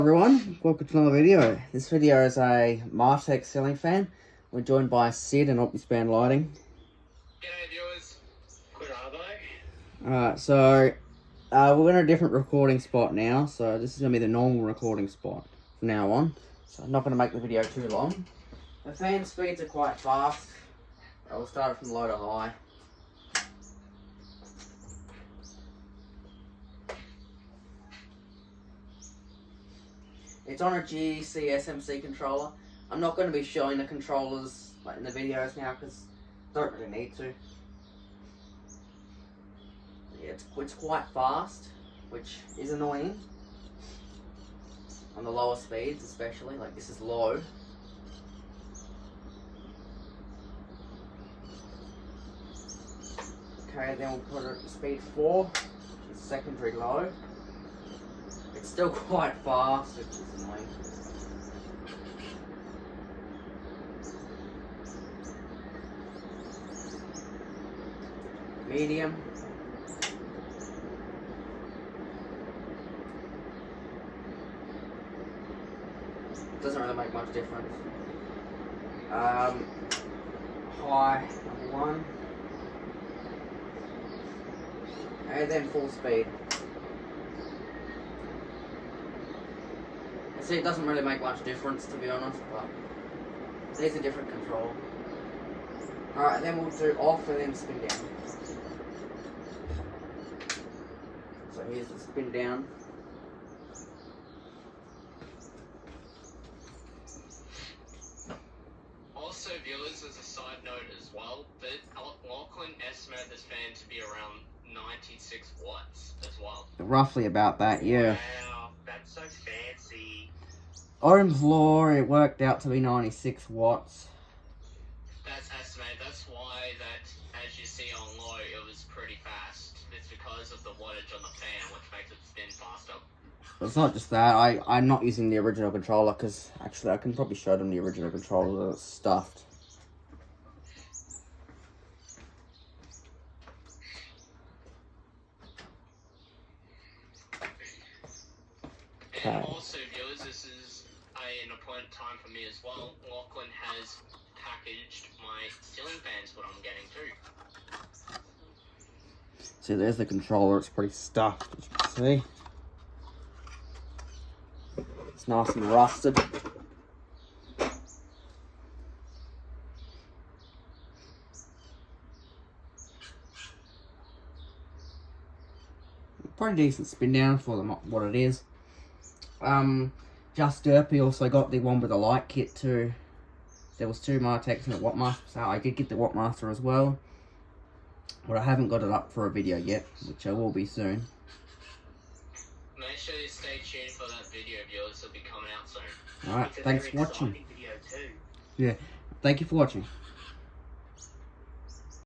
Everyone, welcome to another video. This video is a Martec ceiling fan. We're joined by Sid and Optispan Lighting. G'day viewers, good are they? Alright, so we're in a different recording spot now, so this is going to be the normal recording spot from now on. So I'm not going to make the video too long. The fan speeds are quite fast. I'll start from low to high. It's on a GC SMC controller. I'm not going to be showing the controllers like in the videos now because I don't really need to. Yeah, it's quite fast, which is annoying. On the lower speeds especially, like this is low. Okay, then we'll put it at speed 4, which is secondary low. It's still quite fast, which is annoying. Medium. Doesn't really make much difference. High, number 1. And then full speed. See, it doesn't really make much difference to be honest, but there's a different control. Alright, then we'll do off and then spin down. So here's the spin down. Also viewers, as a side note as well, that Lachlan estimated this fan to be around 96 watts as well. Roughly about that, yeah. Wow, that's so fancy. Ohm's law, it worked out to be 96 watts. That's estimated. That's why that, as you see on low, it was pretty fast. It's because of the wattage on the fan, which makes it spin faster. But it's not just that, I'm not using the original controller because actually I can probably show them the original controller that's stuffed. And also viewers, this is an important time for me as well. Lachlan has packaged my ceiling fans, what I'm getting too. See, there's the controller, it's pretty stuffed, as you can see. It's nice and rusted. Pretty decent spin down for what it is. Just Derpy also got the one with the light kit too. There was 2 Martecs and a Wattmaster, so I did get the Wattmaster as well. But I haven't got it up for a video yet, which I will be soon. Make sure you stay tuned for that video, viewers. It'll be coming out soon. Alright, thanks for watching. Yeah, thank you for watching.